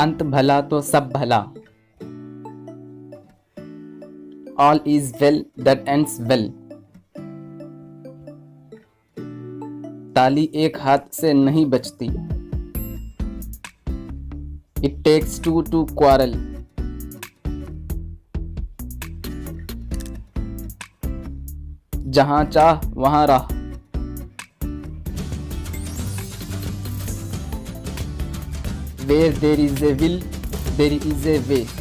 अंत भला तो सब भला। All is well that ends well। ताली एक हाथ से नहीं बजती। It takes two to quarrel। जहाँ चाह वहाँ राह। Where there is a will, there is a way।